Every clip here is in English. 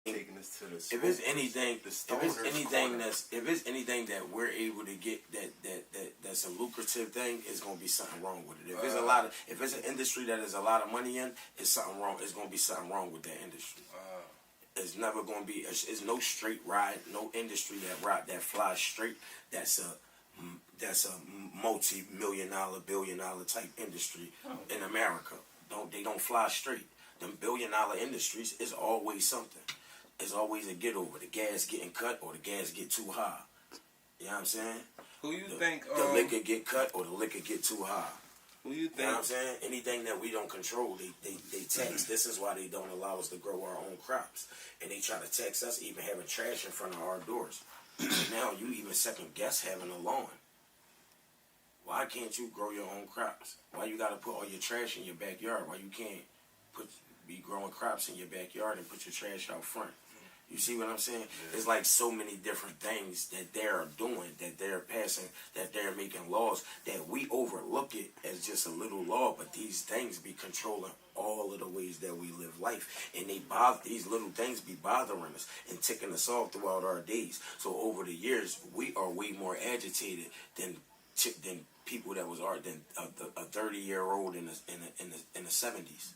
taking us to the if it's anything, the if it's anything corner. that we're able to get that's a lucrative thing, it's gonna be something wrong with it. If it's an industry that is a lot of money in, it's something wrong. It's gonna be something wrong with that industry. It's never gonna be. It's no straight ride, no industry that flies straight. That's a multi-million-dollar, billion-dollar type industry in America. They don't fly straight. Them billion-dollar industries is always something. It's always a get over. The gas getting cut or the gas get too high. You know what I'm saying? Who you think? The liquor get cut or the liquor get too high. Who you think? You know what I'm saying? Anything that we don't control, they tax. This is why they don't allow us to grow our own crops. And they try to tax us even having trash in front of our doors. Now you even second guess having a lawn. Why can't you grow your own crops? Why you got to put all your trash in your backyard? Why you can't be growing crops in your backyard and put your trash out front? You see what I'm saying? Yeah. It's like so many different things that they're doing, that they're passing, that they're making laws, that we overlook it as just a little law, but these things be controlling all of the ways that we live life. And these little things be bothering us and ticking us off throughout our days. So over the years, we are way more agitated than people that was than a 30-year-old in the 70s.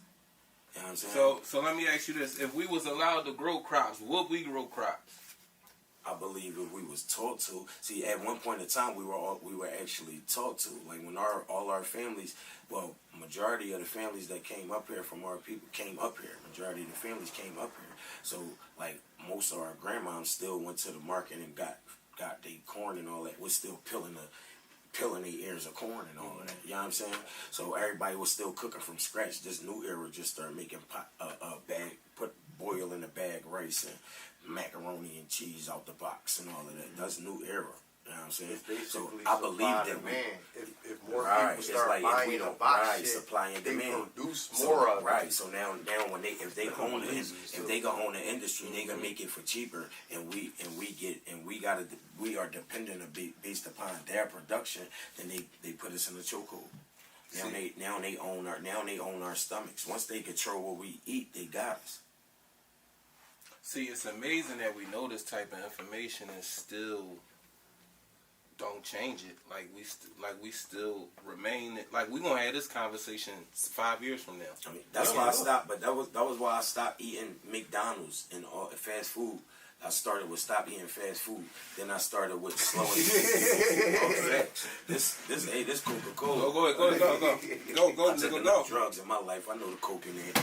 You know what I'm saying? So let me ask you this: if we was allowed to grow crops, would we grow crops? I believe if we was taught to. See, at one point in time, we were actually taught to. Like when all our families, well, majority of the families that came up here from our people came up here. Majority of the families came up here. So like most of our grandmoms still went to the market and got their corn and all that. We're still peeling their ears of corn and all of that. You know what I'm saying? So everybody was still cooking from scratch. This new era just started making boil in a bag rice and macaroni and cheese out the box and all of that. That's new era. You know what I'm saying? So I believe that if more people start buying the box shit, supply and demand, they produce more of it. Right. So now when if they gonna own the industry, they gonna make it for cheaper, and we are dependent based upon their production. Then they put us in a chokehold. Now they own our stomachs. Once they control what we eat, they got us. See, it's amazing that we know this type of information and still don't change it. Like we still remain. Like we gonna have this conversation 5 years from now. I mean, that's why I stopped. But that was why I stopped eating McDonald's and fast food. I started with stop eating fast food. Then I started with slowing. This Coca-Cola. Go. I took enough drugs in my life. I know the coke in there.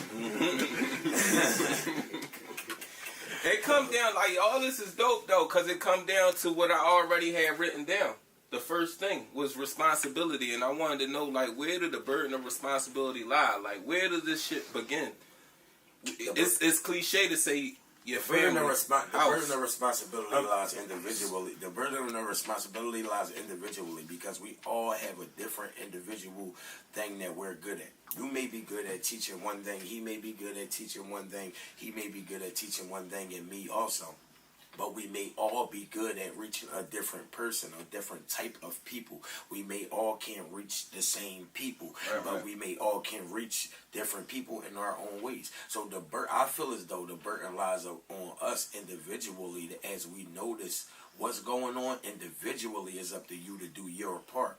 It come down like all this is dope though, cause it come down to what I already had written down. The first thing was responsibility, and I wanted to know like where did the burden of responsibility lie? Like where does this shit begin? It's cliche to say your family. The burden of responsibility lies individually. The burden of responsibility lies individually because we all have a different individual thing that we're good at. You may be good at teaching one thing. He may be good at teaching one thing. He may be good at teaching one thing, and me also. But we may all be good at reaching a different person, a different type of people. We may all can't reach the same people, but we may all can reach different people in our own ways. So I feel as though the burden lies on us individually as we notice what's going on individually. Is up to you to do your part.